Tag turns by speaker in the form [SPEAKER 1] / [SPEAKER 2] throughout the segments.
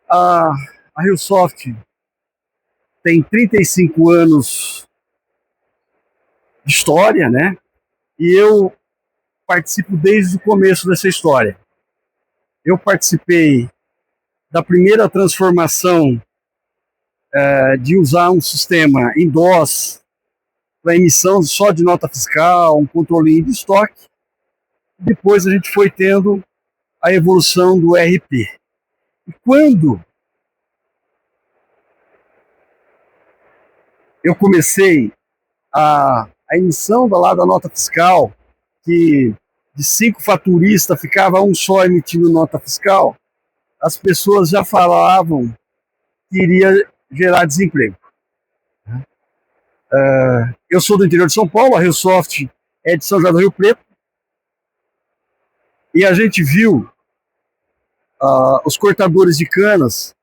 [SPEAKER 1] A, a RioSoft tem 35 anos de história, né? E eu participo desde o começo dessa história. Eu participei da primeira transformação de usar um sistema em DOS para emissão só de nota fiscal, um controlinho de estoque. Depois a gente foi tendo a evolução do ERP. E quando eu comecei a emissão da nota fiscal, que de 5 faturistas ficava um só emitindo nota fiscal, as pessoas já falavam que iria gerar desemprego. Eu sou do interior de São Paulo, a RioSoft é de São João do Rio Preto, e a gente viu os cortadores de canas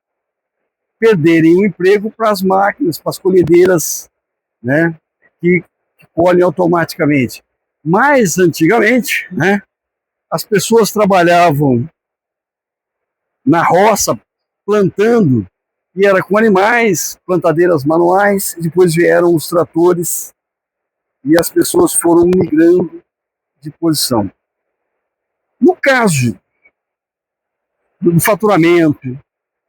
[SPEAKER 1] perderem o emprego para as máquinas, para as colhedeiras, né, que colhem automaticamente. Mas, antigamente, né, as pessoas trabalhavam na roça, plantando, e era com animais, plantadeiras manuais, e depois vieram os tratores, e as pessoas foram migrando de posição. No caso do faturamento,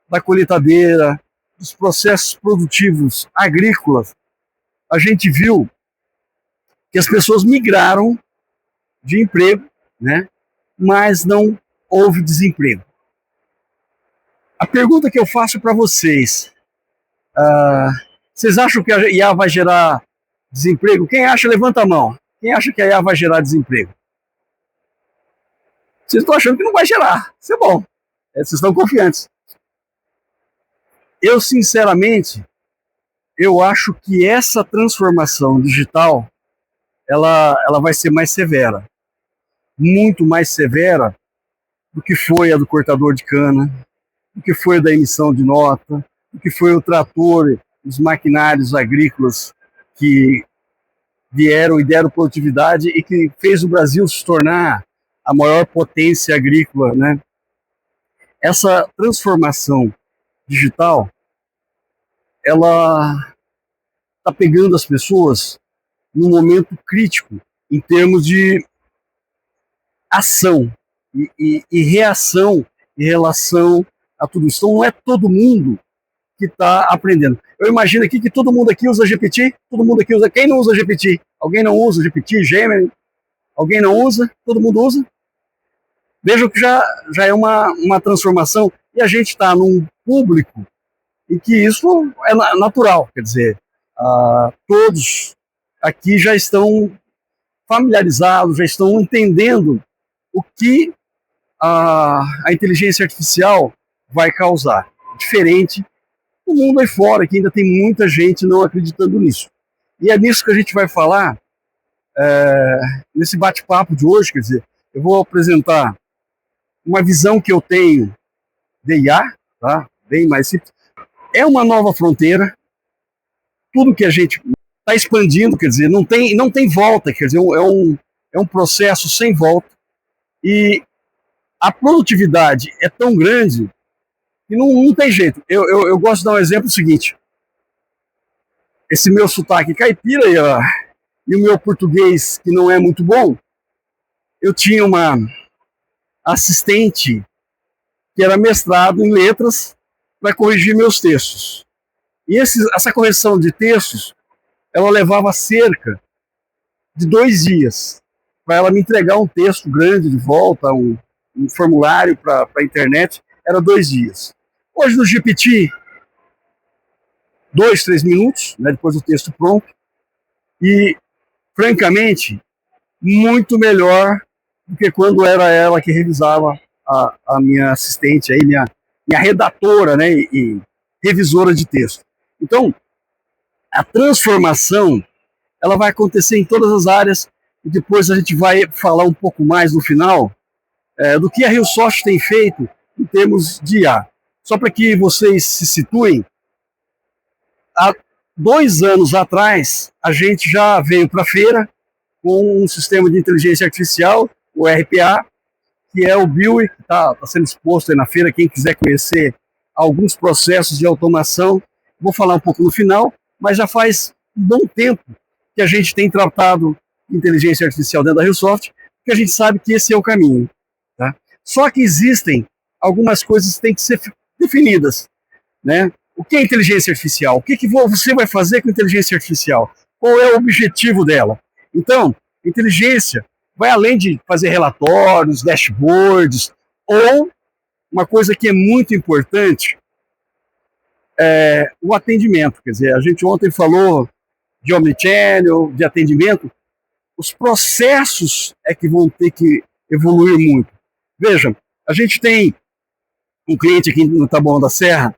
[SPEAKER 1] da colheitadeira, dos processos produtivos agrícolas, a gente viu que as pessoas migraram de emprego, né, mas não houve desemprego. A pergunta que eu faço para vocês, vocês acham que a IA vai gerar desemprego? Quem acha, levanta a mão. Quem acha que a IA vai gerar desemprego? Vocês estão achando que não vai gerar. Isso é bom. Vocês estão confiantes. Eu, sinceramente, eu acho que essa transformação digital, ela vai ser mais severa. Muito mais severa do que foi a do cortador de cana, do que foi a da emissão de nota, do que foi o trator, os maquinários agrícolas que vieram e deram produtividade e que fez o Brasil se tornar a maior potência agrícola, né? Essa transformação digital, ela está pegando as pessoas num momento crítico em termos de ação e reação em relação a tudo isso. Então não é todo mundo que está aprendendo. Eu imagino aqui que todo mundo aqui usa GPT, todo mundo aqui usa. Quem não usa GPT? Alguém não usa GPT, Gemini? Alguém não usa? Todo mundo usa? Vejam que já é uma transformação e a gente está num público em que isso é natural, quer dizer, todos aqui já estão familiarizados, já estão entendendo o que a inteligência artificial vai causar. Diferente do mundo aí fora, que ainda tem muita gente não acreditando nisso. E é nisso que a gente vai falar nesse bate-papo de hoje, quer dizer, eu vou apresentar uma visão que eu tenho de IA, tá? Bem mais simples. É uma nova fronteira, tudo que a gente está expandindo, quer dizer, não tem volta, quer dizer, é um processo sem volta, e a produtividade é tão grande que não tem jeito. Eu gosto de dar um exemplo seguinte, esse meu sotaque caipira e o meu português, que não é muito bom, eu tinha uma assistente que era mestrado em letras para corrigir meus textos. E essa correção de textos, ela levava cerca de 2 dias para ela me entregar um texto grande de volta, um formulário para a internet, era 2 dias. Hoje no GPT, 2, 3 minutos, né, depois do texto pronto, e, francamente, muito melhor do que quando era ela que revisava a minha assistente, aí, minha redatora, né, e revisora de texto. Então, a transformação, ela vai acontecer em todas as áreas, e depois a gente vai falar um pouco mais no final do que a RioSoft tem feito em termos de IA. Só para que vocês se situem, há 2 anos atrás, a gente já veio para a feira com um sistema de inteligência artificial, o RPA, que é o BIOI, que está sendo exposto aí na feira. Quem quiser conhecer, alguns processos de automação. Vou falar um pouco no final, mas já faz um bom tempo que a gente tem tratado de inteligência artificial dentro da RioSoft, porque a gente sabe que esse é o caminho. Tá? Só que existem algumas coisas que têm que ser definidas. Né? O que é inteligência artificial? O que você vai fazer com inteligência artificial? Qual é o objetivo dela? Então, inteligência vai além de fazer relatórios, dashboards, ou uma coisa que é muito importante, o atendimento. Quer dizer, a gente ontem falou de omnichannel, de atendimento. Os processos é que vão ter que evoluir muito. Veja, a gente tem um cliente aqui no Taboão da Serra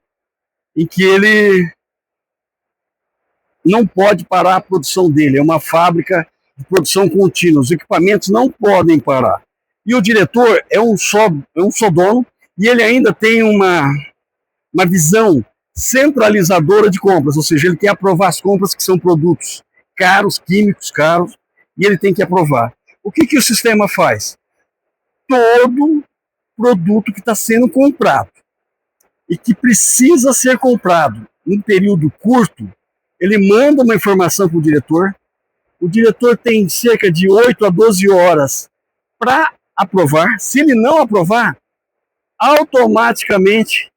[SPEAKER 1] em que ele não pode parar a produção dele. É uma fábrica de produção contínua. Os equipamentos não podem parar. E o diretor é um só dono, e ele ainda tem uma visão centralizadora de compras, ou seja, ele quer aprovar as compras que são produtos caros, químicos caros, e ele tem que aprovar. O que o sistema faz? Todo produto que está sendo comprado e que precisa ser comprado em um período curto, ele manda uma informação para o diretor tem cerca de 8 a 12 horas para aprovar. Se ele não aprovar, automaticamente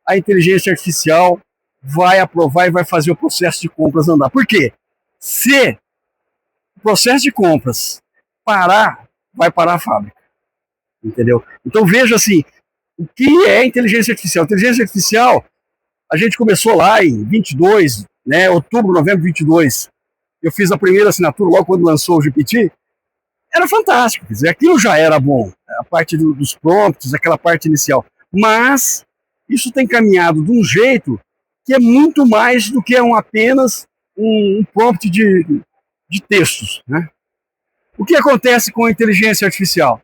[SPEAKER 1] a inteligência artificial vai aprovar e vai fazer o processo de compras andar. Por quê? Se o processo de compras parar, vai parar a fábrica. Entendeu? Então veja assim, o que é inteligência artificial? Inteligência artificial, a gente começou lá em 22, né, outubro, novembro de 22. Eu fiz a primeira assinatura logo quando lançou o GPT. Era fantástico, quer dizer, aquilo já era bom, a parte dos prompts, aquela parte inicial. Mas isso tem caminhado de um jeito que é muito mais do que apenas um prompt de textos. Né? O que acontece com a inteligência artificial?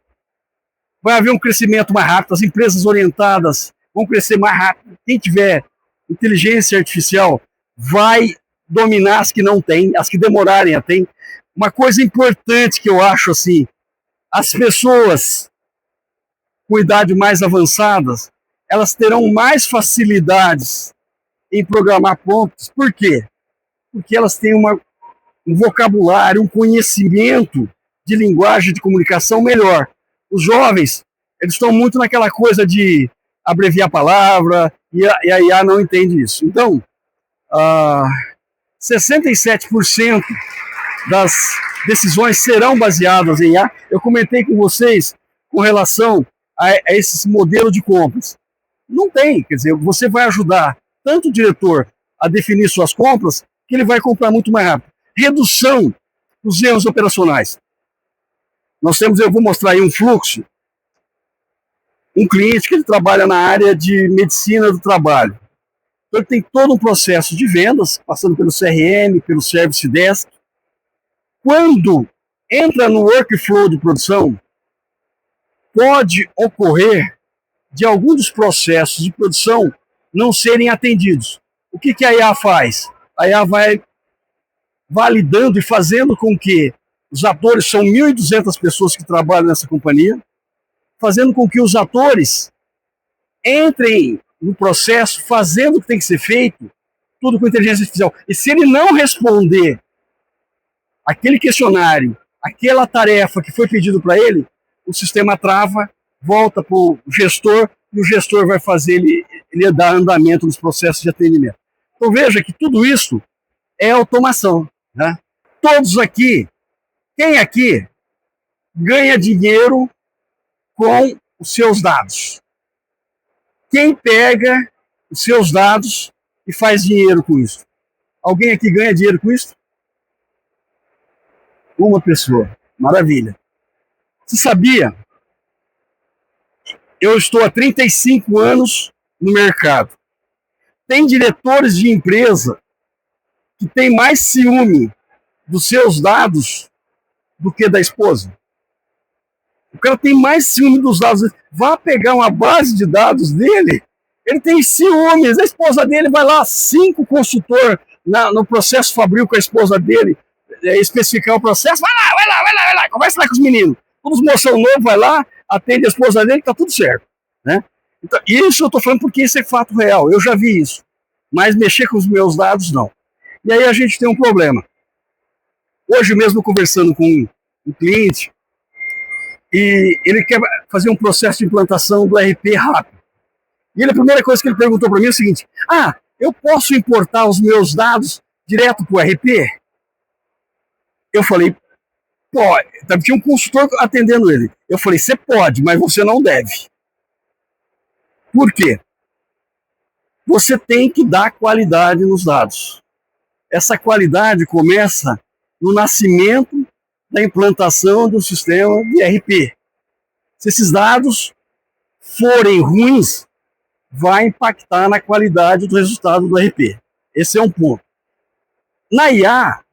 [SPEAKER 1] Vai haver um crescimento mais rápido, as empresas orientadas vão crescer mais rápido. Quem tiver inteligência artificial vai dominar as que não têm, as que demorarem a ter. Uma coisa importante que eu acho assim, as pessoas com idade mais avançadas, elas terão mais facilidades em programar prompts. Por quê? Porque elas têm um vocabulário, um conhecimento de linguagem de comunicação melhor. Os jovens, eles estão muito naquela coisa de abreviar a palavra, e a IA não entende isso. Então, 67% das decisões serão baseadas em IA. Eu comentei com vocês com relação a esse modelo de compras. Não tem, quer dizer, você vai ajudar tanto o diretor a definir suas compras, que ele vai comprar muito mais rápido. Redução dos erros operacionais. Nós temos, eu vou mostrar aí um fluxo, um cliente que ele trabalha na área de medicina do trabalho. Então ele tem todo um processo de vendas, passando pelo CRM, pelo Service Desk. Quando entra no workflow de produção, pode ocorrer de algum dos processos de produção não serem atendidos. O que a IA faz? A IA vai validando e fazendo com que os atores, são 1.200 pessoas que trabalham nessa companhia, fazendo com que os atores entrem no processo, fazendo o que tem que ser feito, tudo com inteligência artificial. E se ele não responder aquele questionário, aquela tarefa que foi pedido para ele, o sistema trava, volta para o gestor, e o gestor vai fazer ele dar andamento nos processos de atendimento. Então veja que tudo isso é automação. Né? Todos aqui, quem aqui ganha dinheiro com os seus dados? Quem pega os seus dados e faz dinheiro com isso? Alguém aqui ganha dinheiro com isso? Uma pessoa. Maravilha. Você sabia? Eu estou há 35 anos no mercado. Tem diretores de empresa que têm mais ciúme dos seus dados do que da esposa. O cara tem mais ciúme dos dados. Vá pegar uma base de dados dele, ele tem ciúmes. A esposa dele vai lá, 5 consultor no processo fabril com a esposa dele, especificar o processo. Vai lá, conversa lá com os meninos. Todos moção novo, vai lá, atende a esposa dele, tá tudo certo. Né? Então, isso eu estou falando porque isso é fato real, eu já vi isso. Mas mexer com os meus dados, não. E aí a gente tem um problema. Hoje mesmo conversando com um cliente, e ele quer fazer um processo de implantação do RP rápido. E a primeira coisa que ele perguntou para mim é o seguinte: eu posso importar os meus dados direto para o RP? Eu falei, pode. Tinha um consultor atendendo ele. Eu falei, você pode, mas você não deve. Por quê? Você tem que dar qualidade nos dados. Essa qualidade começa no nascimento da implantação do sistema de RP. Se esses dados forem ruins, vai impactar na qualidade do resultado do RP. Esse é um ponto. Na IA,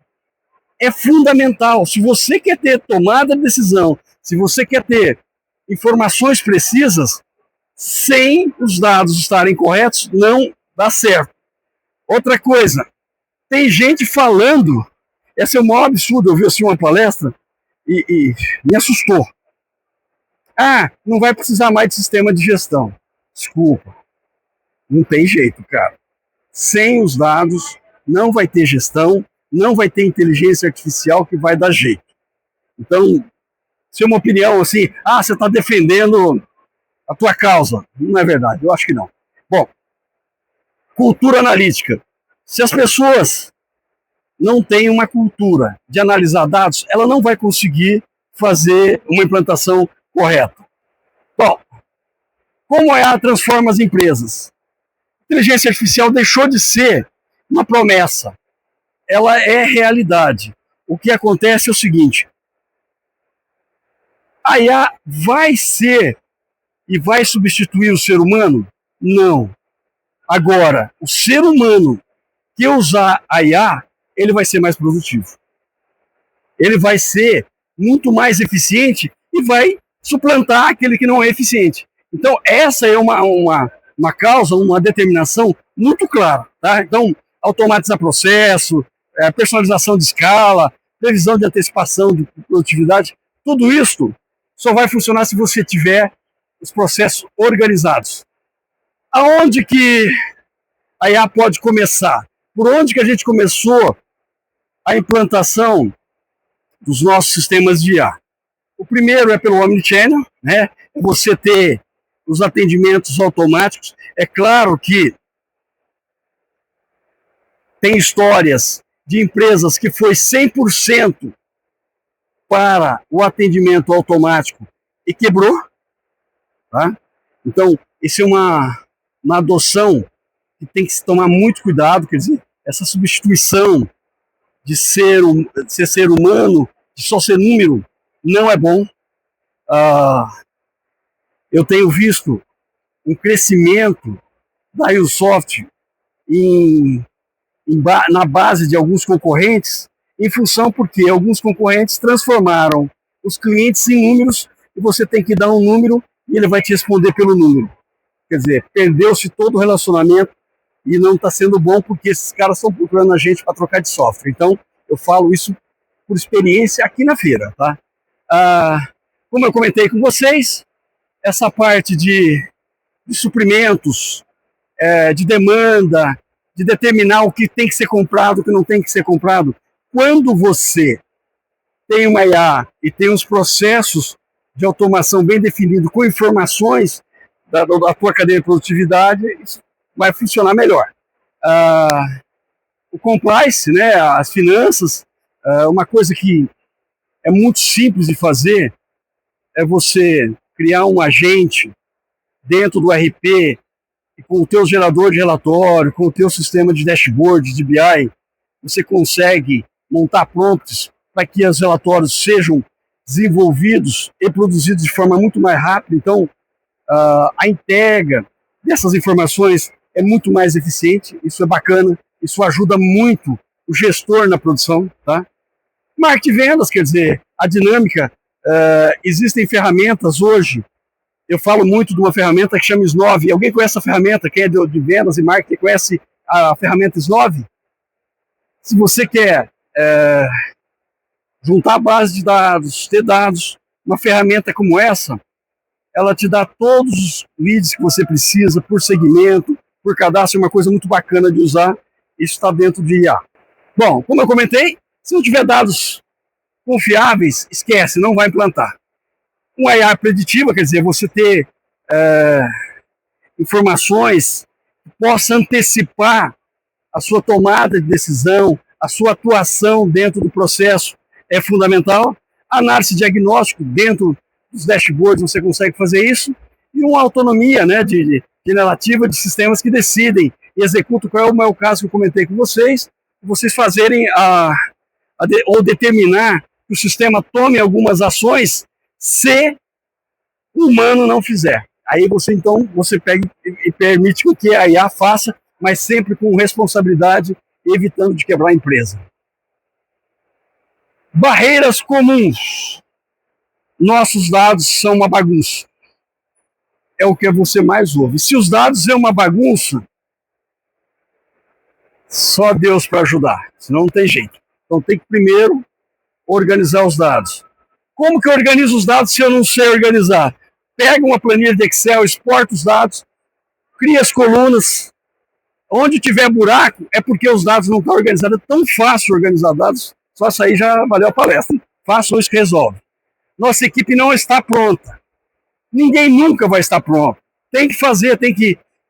[SPEAKER 1] é fundamental. Se você quer ter tomada de decisão, se você quer ter informações precisas, sem os dados estarem corretos, não dá certo. Outra coisa, tem gente falando, esse é o maior absurdo, eu vi assim uma palestra e me assustou. Não vai precisar mais de sistema de gestão. Desculpa, não tem jeito, cara. Sem os dados, não vai ter gestão, não vai ter inteligência artificial que vai dar jeito. Então, se é uma opinião assim, você está defendendo a tua causa. Não é verdade, eu acho que não. Bom, cultura analítica. Se as pessoas não têm uma cultura de analisar dados, ela não vai conseguir fazer uma implantação correta. Bom, como a IA transforma as empresas? A inteligência artificial deixou de ser uma promessa. Ela é realidade. O que acontece é o seguinte: a IA vai ser e vai substituir o ser humano? Não. Agora, o ser humano que usar a IA, ele vai ser mais produtivo. Ele vai ser muito mais eficiente e vai suplantar aquele que não é eficiente. Então, essa é uma causa, uma determinação muito clara. Tá? Então, automatizar processo, personalização de escala, previsão de antecipação de produtividade, tudo isso só vai funcionar se você tiver os processos organizados. Aonde que a IA pode começar? Por onde que a gente começou a implantação dos nossos sistemas de IA? O primeiro é pelo Omnichannel, né? Você ter os atendimentos automáticos. É claro que tem histórias de empresas que foi 100% para o atendimento automático e quebrou. Tá? Então, isso é uma adoção que tem que se tomar muito cuidado, quer dizer, essa substituição de ser humano, de só ser número, não é bom. Eu tenho visto um crescimento da Usoft na base de alguns concorrentes, em função porque alguns concorrentes transformaram os clientes em números e você tem que dar um número e ele vai te responder pelo número. Quer dizer, perdeu-se todo o relacionamento e não está sendo bom porque esses caras estão procurando a gente para trocar de software. Então, eu falo isso por experiência aqui na feira. Tá? Como eu comentei com vocês, essa parte de suprimentos, de demanda, de determinar o que tem que ser comprado, o que não tem que ser comprado. Quando você tem uma IA e tem uns processos de automação bem definidos, com informações da tua cadeia de produtividade, isso vai funcionar melhor. O compliance, né, as finanças, uma coisa que é muito simples de fazer é você criar um agente dentro do RP, com o teu gerador de relatório, com o teu sistema de dashboard, de BI, você consegue montar prompts para que os relatórios sejam desenvolvidos e produzidos de forma muito mais rápida. Então, a entrega dessas informações é muito mais eficiente, isso é bacana, isso ajuda muito o gestor na produção. Tá? Marketing e vendas, quer dizer, a dinâmica, existem ferramentas hoje. Eu falo muito de uma ferramenta que chama Snove. Alguém conhece a ferramenta? Quem é de vendas e marketing conhece a ferramenta Snove? Se você quer juntar a base de dados, ter dados, uma ferramenta como essa, ela te dá todos os leads que você precisa, por segmento, por cadastro, é uma coisa muito bacana de usar. Isso está dentro de IA. Bom, como eu comentei, se não tiver dados confiáveis, esquece, não vai implantar. Uma IA preditiva, quer dizer, você ter informações que possa antecipar a sua tomada de decisão, a sua atuação dentro do processo é fundamental. Análise diagnóstico dentro dos dashboards você consegue fazer isso. E uma autonomia, né, generativa de sistemas que decidem e executam, qual é o caso que eu comentei com vocês fazerem ou determinar que o sistema tome algumas ações se o humano não fizer. Aí você pega e permite que a IA faça, mas sempre com responsabilidade, evitando de quebrar a empresa. Barreiras comuns. Nossos dados são uma bagunça. É o que você mais ouve. Se os dados é uma bagunça, só Deus para ajudar, senão não tem jeito. Então tem que primeiro organizar os dados. Como que eu organizo os dados se eu não sei organizar? Pega uma planilha de Excel, exporta os dados, cria as colunas. Onde tiver buraco é porque os dados não estão organizados. É tão fácil organizar dados, só isso aí já valeu a palestra. Façam isso que resolve. Nossa equipe não está pronta. Ninguém nunca vai estar pronto. Tem que fazer,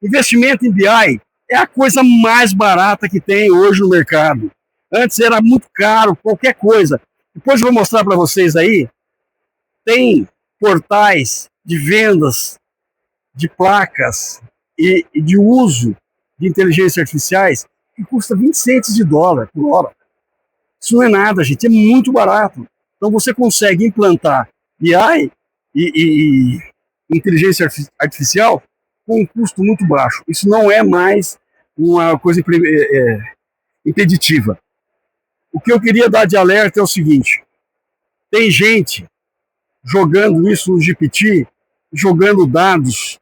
[SPEAKER 1] investimento em BI é a coisa mais barata que tem hoje no mercado. Antes era muito caro, qualquer coisa. Depois eu vou mostrar para vocês aí, tem portais de vendas de placas e de uso de inteligência artificiais que custa 20 centes de dólar por hora. Isso não é nada, gente, é muito barato. Então você consegue implantar BI e inteligência artificial com um custo muito baixo. Isso não é mais uma coisa impeditiva. O que eu queria dar de alerta é o seguinte: tem gente jogando isso no GPT, jogando dados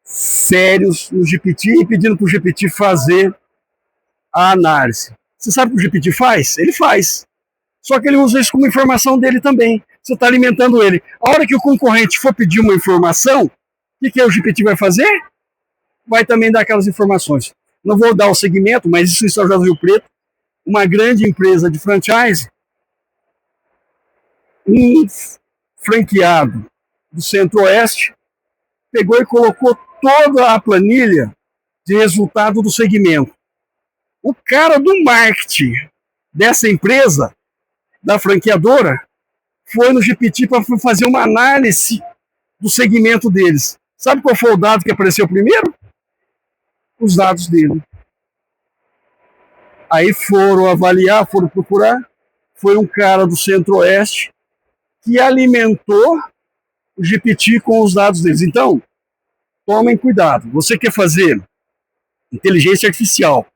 [SPEAKER 1] sérios no GPT e pedindo para o GPT fazer a análise. Você sabe o que o GPT faz? Ele faz. Só que ele usa isso como informação dele também. Você está alimentando ele. A hora que o concorrente for pedir uma informação, o que o GPT vai fazer? Vai também dar aquelas informações. Não vou dar o segmento, mas isso em São José do Rio Preto, uma grande empresa de franchise, um franqueado do Centro-Oeste, pegou e colocou toda a planilha de resultado do segmento. O cara do marketing dessa empresa, da franqueadora, foi no GPT para fazer uma análise do segmento deles. Sabe qual foi o dado que apareceu primeiro? Os dados dele. Aí foram avaliar, foram procurar. Foi um cara do Centro-Oeste que alimentou o GPT com os dados deles. Então, tomem cuidado. Você quer fazer inteligência artificial,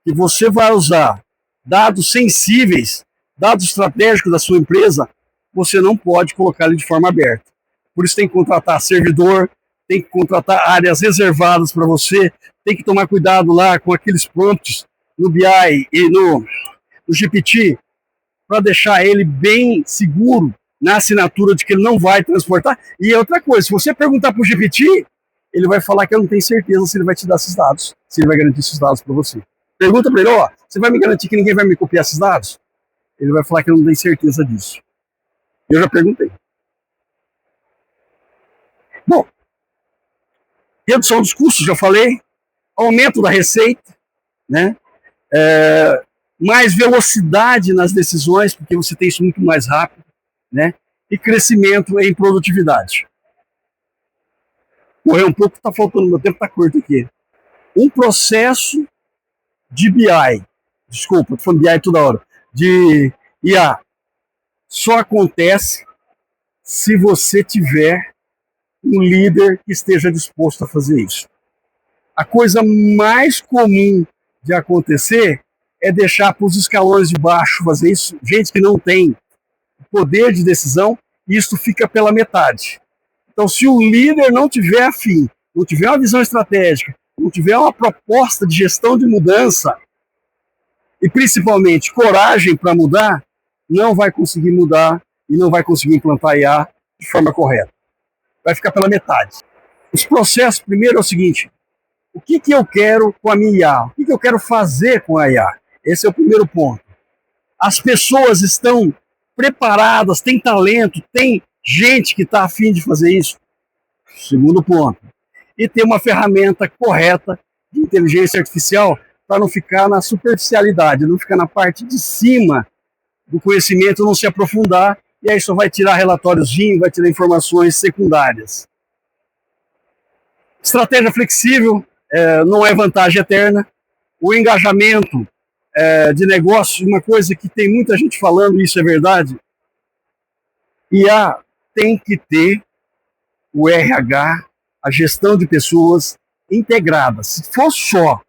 [SPEAKER 1] que você vai usar dados sensíveis, dados estratégicos da sua empresa, você não pode colocar ele de forma aberta. Por isso tem que contratar servidor, tem que contratar áreas reservadas para você, tem que tomar cuidado lá com aqueles prompts no BI e no GPT, para deixar ele bem seguro na assinatura de que ele não vai transportar. E outra coisa, se você perguntar para o GPT, ele vai falar que eu não tenho certeza se ele vai te dar esses dados, se ele vai garantir esses dados para você. Pergunta para ele, você vai me garantir que ninguém vai me copiar esses dados? Ele vai falar que eu não tenho certeza disso. Eu já perguntei. Bom, redução dos custos, já falei, aumento da receita, né? Mais velocidade nas decisões, porque você tem isso muito mais rápido, né? E crescimento em produtividade. Correr um pouco, está faltando, meu tempo está curto aqui. Um processo de BI, desculpa, estou falando BI toda hora, de IA, só acontece se você tiver um líder que esteja disposto a fazer isso. A coisa mais comum de acontecer é deixar para os escalões de baixo fazer isso, gente que não tem poder de decisão, e isso fica pela metade. Então, se o líder não tiver afim, não tiver uma visão estratégica, não tiver uma proposta de gestão de mudança, e principalmente coragem para mudar, não vai conseguir mudar e não vai conseguir implantar IA de forma correta. vai ficar pela metade. Os processos, primeiro é o seguinte, o que eu quero com a minha IA? O que eu quero fazer com a IA? Esse é o primeiro ponto. As pessoas estão preparadas, têm talento, tem gente que está a fim de fazer isso. Segundo ponto. E ter uma ferramenta correta de inteligência artificial para não ficar na superficialidade, não ficar na parte de cima do conhecimento, não se aprofundar, e aí só vai tirar relatóriozinho, vai tirar informações secundárias. Estratégia flexível não é vantagem eterna. O engajamento de negócio, uma coisa que tem muita gente falando, isso é verdade, IA tem que ter o RH, a gestão de pessoas integrada. Se for só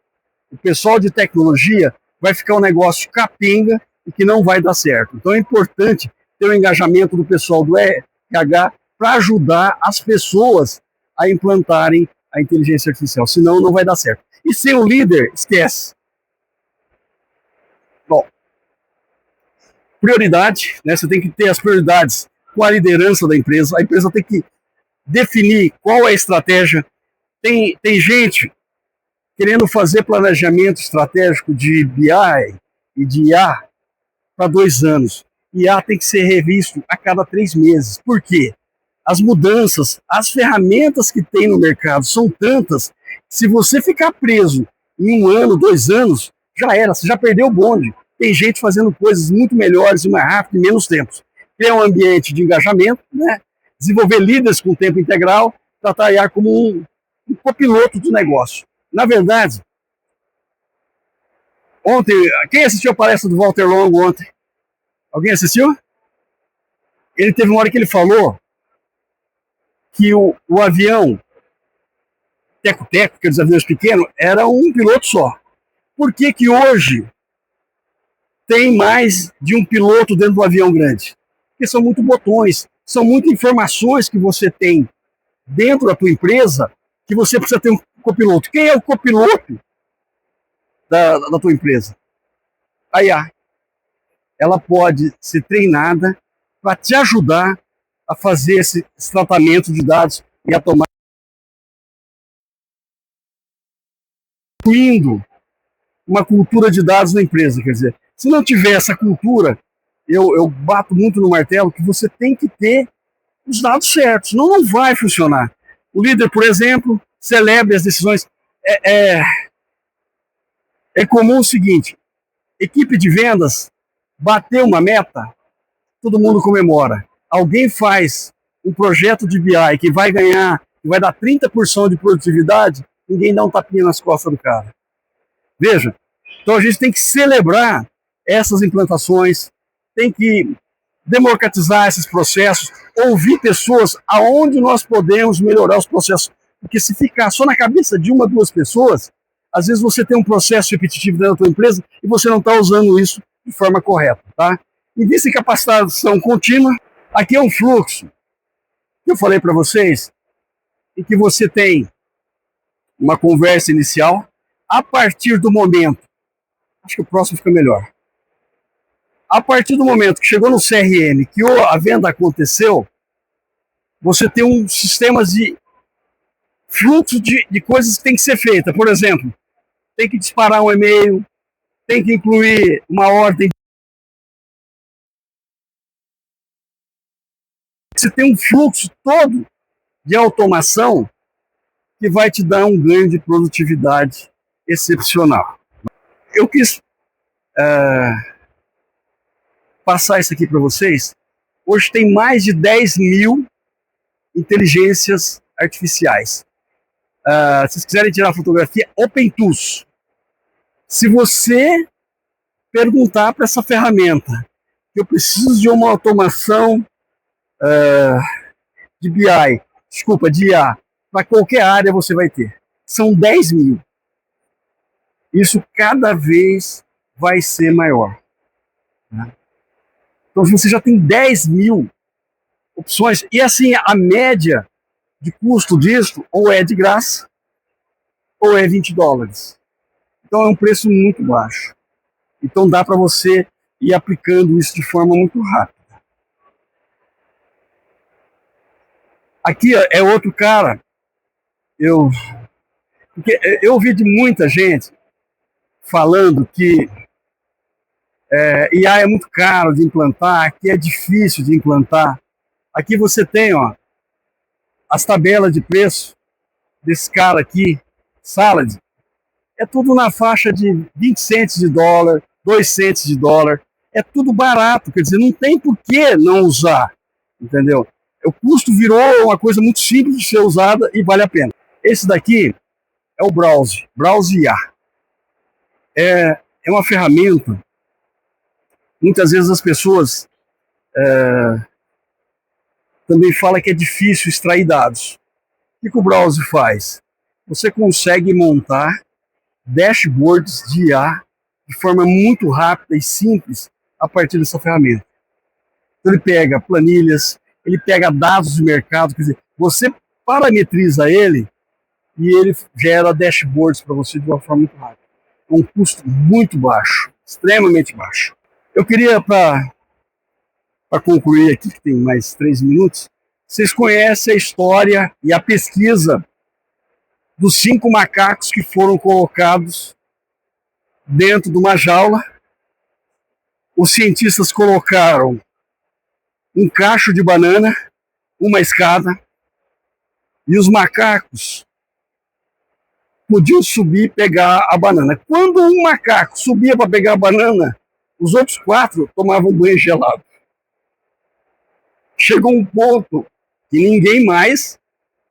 [SPEAKER 1] o pessoal de tecnologia, vai ficar um negócio capenga e que não vai dar certo. Então é importante ter o engajamento do pessoal do RH para ajudar as pessoas a implantarem a inteligência artificial, senão não vai dar certo. E sem o líder, esquece. Bom, prioridade, né? Você tem que ter as prioridades com a liderança da empresa. A empresa tem que definir qual é a estratégia. Tem gente querendo fazer planejamento estratégico de BI e de IA para 2 anos. IA tem que ser revisto a cada 3 meses. Por quê? As mudanças, as ferramentas que tem no mercado são tantas, se você ficar preso em 1 ano, 2 anos, já era, você já perdeu o bonde. Tem gente fazendo coisas muito melhores e mais rápido em menos tempo. Criar um ambiente de engajamento, né? Desenvolver líderes com tempo integral, tratar a IA como um copiloto do negócio. Na verdade, ontem, quem assistiu a palestra do Walter Longo ontem? Alguém assistiu? Ele teve uma hora que ele falou que o avião teco-teco, que é dos aviões pequenos, era um piloto só. Por que que hoje tem mais de um piloto dentro do avião grande? Porque são muitos botões, são muitas informações que você tem dentro da tua empresa que você precisa ter um copiloto. Quem é o copiloto da tua empresa? A IA. Ela pode ser treinada para te ajudar a fazer esse tratamento de dados e a tomar, incluindo uma cultura de dados na empresa. Quer dizer, se não tiver essa cultura, eu bato muito no martelo que você tem que ter os dados certos, senão não vai funcionar. O líder, por exemplo, celebre as decisões. É comum o seguinte, equipe de vendas bateu uma meta, todo mundo comemora. Alguém faz um projeto de BI que vai ganhar, que vai dar 30% de produtividade, ninguém dá um tapinha nas costas do cara. Veja, então a gente tem que celebrar essas implantações, tem que democratizar esses processos, ouvir pessoas aonde nós podemos melhorar os processos. Porque se ficar só na cabeça de 1, 2 pessoas, às vezes você tem um processo repetitivo dentro da tua empresa e você não está usando isso de forma correta, tá? Invista em capacitação contínua. Aqui é um fluxo que eu falei para vocês, em que você tem uma conversa inicial. A partir do momento, acho que o próximo fica melhor. A partir do momento que chegou no CRM, que a venda aconteceu, você tem um sistema de fluxo de coisas que tem que ser feita. Por exemplo, tem que disparar um e-mail, tem que incluir uma ordem. Você tem um fluxo todo de automação que vai te dar um ganho de produtividade excepcional. Eu quis passar isso aqui para vocês. Hoje tem mais de 10 mil inteligências artificiais. Se vocês quiserem tirar fotografia, OpenTools. Se você perguntar para essa ferramenta que eu preciso de uma automação de BI, de IA, para qualquer área você vai ter. São 10 mil. Isso cada vez vai ser maior. Né? Então você já tem 10 mil opções. E assim, a média de custo disso ou é de graça ou é $20. Então é um preço muito baixo. Então dá para você ir aplicando isso de forma muito rápida. Aqui é outro cara. Porque eu ouvi de muita gente falando que IA é muito caro de implantar, que é difícil de implantar. Aqui você tem, ó, as tabelas de preço desse cara aqui, Salad. É tudo na faixa de 20 centes de dólar, 2 centes de dólar. É tudo barato, quer dizer, não tem por que não usar, entendeu? O custo virou uma coisa muito simples de ser usada e vale a pena. Esse daqui é o Browse IA. É uma ferramenta. Muitas vezes as pessoas também falam que é difícil extrair dados. O que o Browse faz? Você consegue montar dashboards de IA de forma muito rápida e simples a partir dessa ferramenta. Então ele pega planilhas, ele pega dados de mercado, quer dizer, você parametriza ele e ele gera dashboards para você de uma forma muito rápida. É um custo muito baixo, extremamente baixo. Eu queria, para concluir aqui, que tem mais 3 minutos, vocês conhecem a história e a pesquisa dos 5 macacos que foram colocados dentro de uma jaula. Os cientistas colocaram um cacho de banana, uma escada, e os macacos podiam subir e pegar a banana. Quando um macaco subia para pegar a banana, os outros 4 tomavam banho gelado. Chegou um ponto que ninguém mais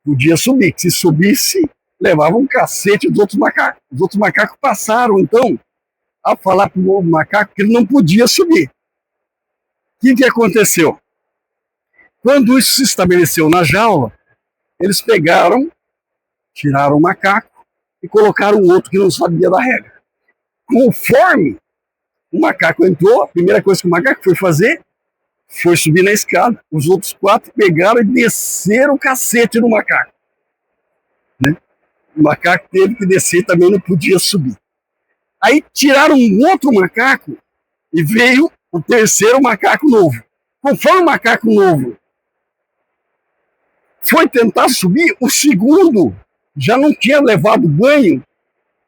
[SPEAKER 1] podia subir, que se subisse, levava um cacete dos outros macacos. Os outros macacos passaram, então, a falar para o novo macaco que ele não podia subir. O que aconteceu? Quando isso se estabeleceu na jaula, eles pegaram, tiraram o macaco e colocaram outro que não sabia da regra. Conforme o macaco entrou, a primeira coisa que o macaco foi fazer foi subir na escada. Os outros 4 pegaram e desceram o cacete no macaco. Né? O macaco teve que descer, também não podia subir. Aí tiraram um outro macaco e veio o terceiro macaco novo. Conforme o macaco novo foi tentar subir, o segundo já não tinha levado banho,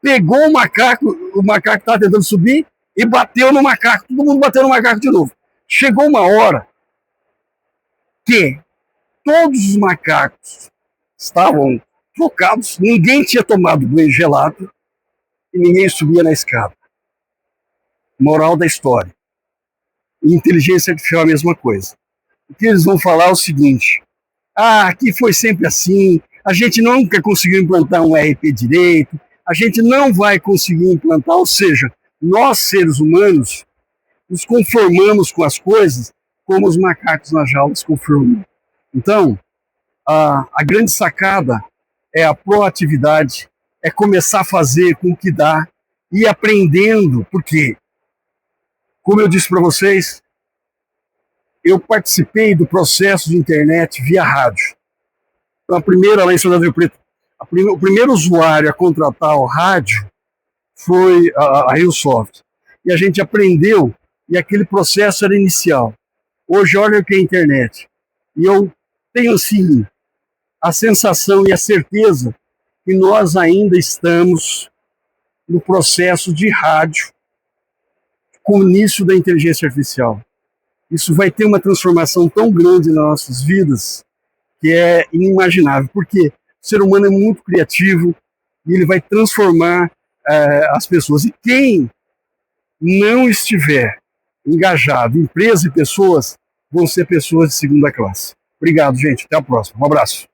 [SPEAKER 1] pegou o macaco estava tentando subir e bateu no macaco. Todo mundo bateu no macaco de novo. Chegou uma hora que todos os macacos estavam trocados, ninguém tinha tomado banho gelado e ninguém subia na escada. Moral da história. Inteligência artificial é a mesma coisa. O que eles vão falar é o seguinte: aqui foi sempre assim, a gente nunca conseguiu implantar um RP direito, a gente não vai conseguir implantar, ou seja, nós seres humanos nos conformamos com as coisas como os macacos na jaula se conformam. Então, a grande sacada é a proatividade, é começar a fazer com o que dá e aprendendo, porque, como eu disse para vocês, eu participei do processo de internet via rádio. Então, a primeira, lá em São Rio Preto, o primeiro usuário a contratar o rádio foi a RioSoft. E a gente aprendeu, e aquele processo era inicial. Hoje, olha o que é a internet. E eu tenho, assim, a sensação e a certeza que nós ainda estamos no processo de rádio com o início da inteligência artificial. Isso vai ter uma transformação tão grande nas nossas vidas que é inimaginável, porque o ser humano é muito criativo e ele vai transformar as pessoas. E quem não estiver engajado, empresa e pessoas, vão ser pessoas de segunda classe. Obrigado, gente. Até a próxima. Um abraço.